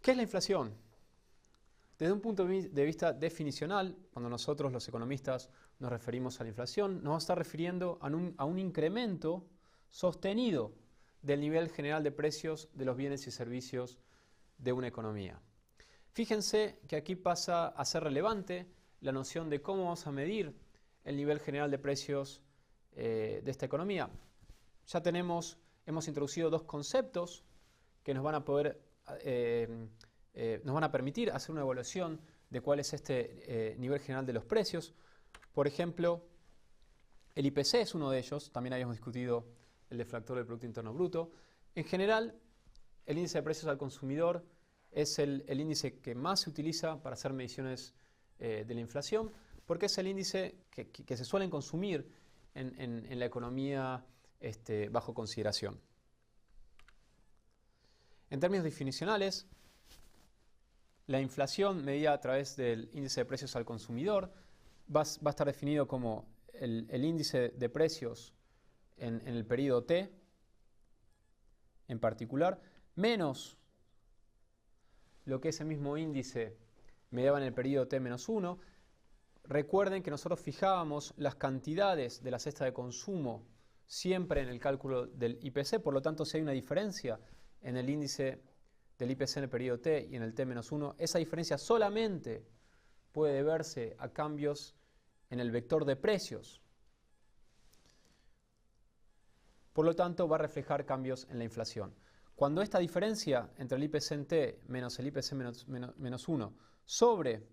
¿Qué es la inflación? Desde un punto de vista definicional, cuando nosotros los economistas nos referimos a la inflación, nos vamos a estar refiriendo a un incremento sostenido del nivel general de precios de los bienes y servicios de una economía. Fíjense que aquí pasa a ser relevante la noción de cómo vamos a medir el nivel general de precios de esta economía. Ya hemos introducido dos conceptos que nos van a poder nos van a permitir hacer una evaluación de cuál es este nivel general de los precios. Por ejemplo, el IPC es uno de ellos, también habíamos discutido el deflactor del Producto Interno Bruto. En general, el índice de precios al consumidor es el índice que más se utiliza para hacer mediciones de la inflación, porque es el índice que se suelen consumir en la economía bajo consideración. En términos definicionales, la inflación medida a través del índice de precios al consumidor va a estar definido como el índice de precios en el periodo T, en particular, menos lo que ese mismo índice mediaba en el periodo T-1. Recuerden que nosotros fijábamos las cantidades de la cesta de consumo siempre en el cálculo del IPC, por lo tanto, si hay una diferencia en el índice del IPC en el periodo T y en el T-1, esa diferencia solamente puede deberse a cambios en el vector de precios. Por lo tanto, va a reflejar cambios en la inflación. Cuando esta diferencia entre el IPC en T menos el IPC menos 1 sobre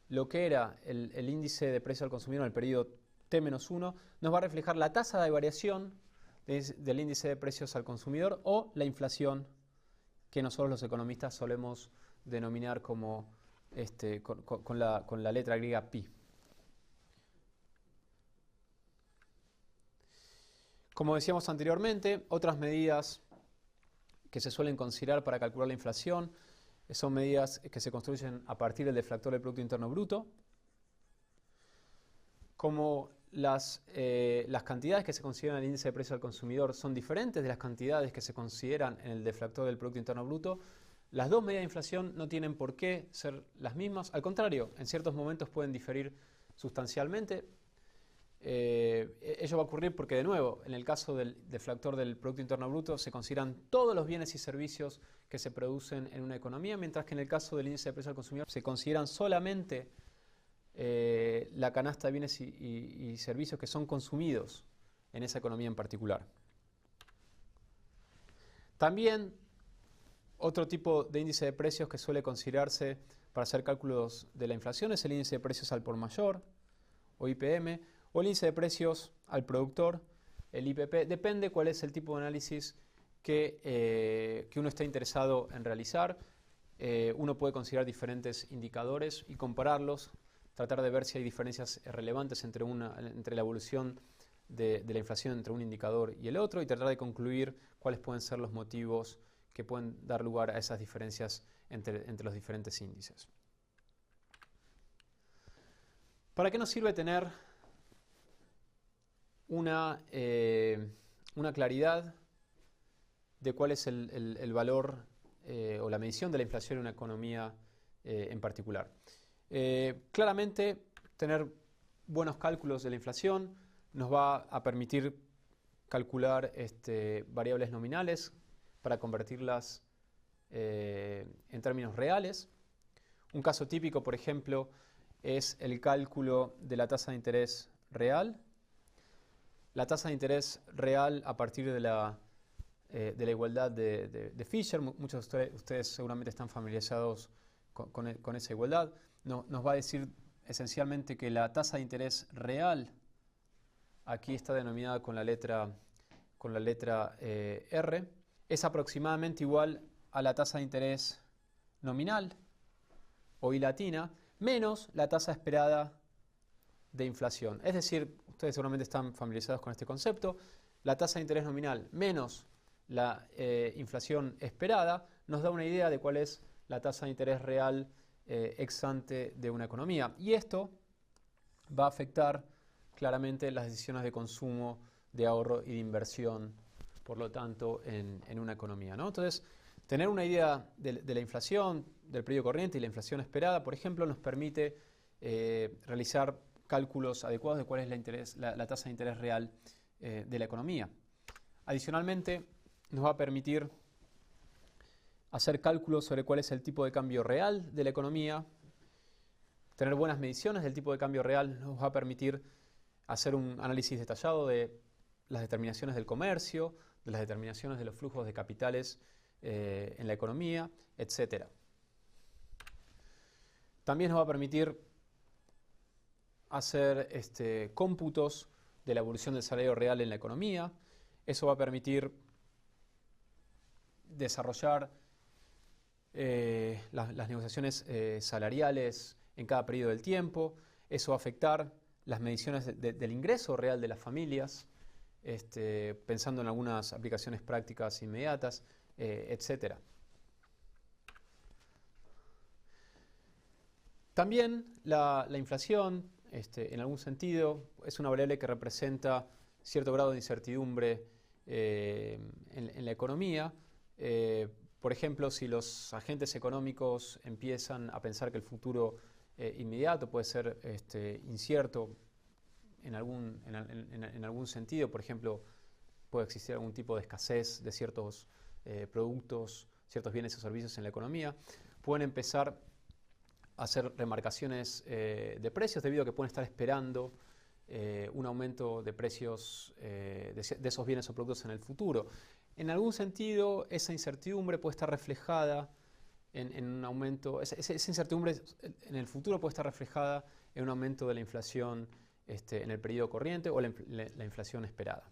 lo que era el índice de precio al consumidor en el periodo T-1, nos va a reflejar la tasa de variación del índice de precios al consumidor o la inflación, que nosotros los economistas solemos denominar como con la letra griega pi. Como decíamos anteriormente, otras medidas que se suelen considerar para calcular la inflación son medidas que se construyen a partir del deflactor del Producto Interno Bruto. Como las cantidades que se consideran en el índice de precio al consumidor son diferentes de las cantidades que se consideran en el deflactor del Producto Interno Bruto, las dos medidas de inflación no tienen por qué ser las mismas. Al contrario, en ciertos momentos pueden diferir sustancialmente. Ello va a ocurrir porque, de nuevo, en el caso del deflactor del Producto Interno Bruto se consideran todos los bienes y servicios que se producen en una economía, mientras que en el caso del índice de precio al consumidor se consideran solamente la canasta de bienes y servicios que son consumidos en esa economía en particular. También otro tipo de índice de precios que suele considerarse para hacer cálculos de la inflación es el índice de precios al por mayor, o IPM, o el índice de precios al productor, el IPP. Depende cuál es el tipo de análisis que uno está interesado en realizar. Uno puede considerar diferentes indicadores y compararlos, tratar de ver si hay diferencias relevantes entre la evolución de la inflación entre un indicador y el otro, y tratar de concluir cuáles pueden ser los motivos que pueden dar lugar a esas diferencias entre los diferentes índices. ¿Para qué nos sirve tener una claridad de cuál es el valor o la medición de la inflación en una economía en particular? Claramente, tener buenos cálculos de la inflación nos va a permitir calcular variables nominales para convertirlas en términos reales. Un caso típico, por ejemplo, es el cálculo de la tasa de interés real. La tasa de interés real a partir de la igualdad de Fisher. Muchos de ustedes seguramente están familiarizados con esa igualdad. Nos va a decir esencialmente que la tasa de interés real aquí está denominada con la letra R, es aproximadamente igual a la tasa de interés nominal o I latina menos la tasa esperada de inflación. Es decir, ustedes seguramente están familiarizados con este concepto, la tasa de interés nominal menos la inflación esperada nos da una idea de cuál es la tasa de interés real ex ante de una economía. Y esto va a afectar claramente las decisiones de consumo, de ahorro y de inversión, por lo tanto, en una economía, ¿no? Entonces, Tener una idea de la inflación, del periodo corriente y la inflación esperada, por ejemplo, nos permite realizar cálculos adecuados de cuál es la tasa de interés real de la economía. Adicionalmente, nos va a permitir hacer cálculos sobre cuál es el tipo de cambio real de la economía. Tener buenas mediciones del tipo de cambio real nos va a permitir hacer un análisis detallado de las determinaciones del comercio, de las determinaciones de los flujos de capitales en la economía, etc. También nos va a permitir hacer cómputos de la evolución del salario real en la economía. Eso va a permitir desarrollar las negociaciones salariales en cada periodo del tiempo. Eso va a afectar las mediciones del ingreso real de las familias, pensando en algunas aplicaciones prácticas inmediatas, etc. También la inflación, en algún sentido, es una variable que representa cierto grado de incertidumbre en la economía. Por ejemplo, si los agentes económicos empiezan a pensar que el futuro inmediato puede ser incierto en algún sentido, por ejemplo, puede existir algún tipo de escasez de ciertos productos, ciertos bienes o servicios en la economía, pueden empezar a hacer remarcaciones de precios debido a que pueden estar esperando un aumento de precios de esos bienes o productos en el futuro. En algún sentido, esa incertidumbre puede estar reflejada en un aumento, esa incertidumbre en el futuro puede estar reflejada en un aumento de la inflación en el periodo corriente o la inflación esperada.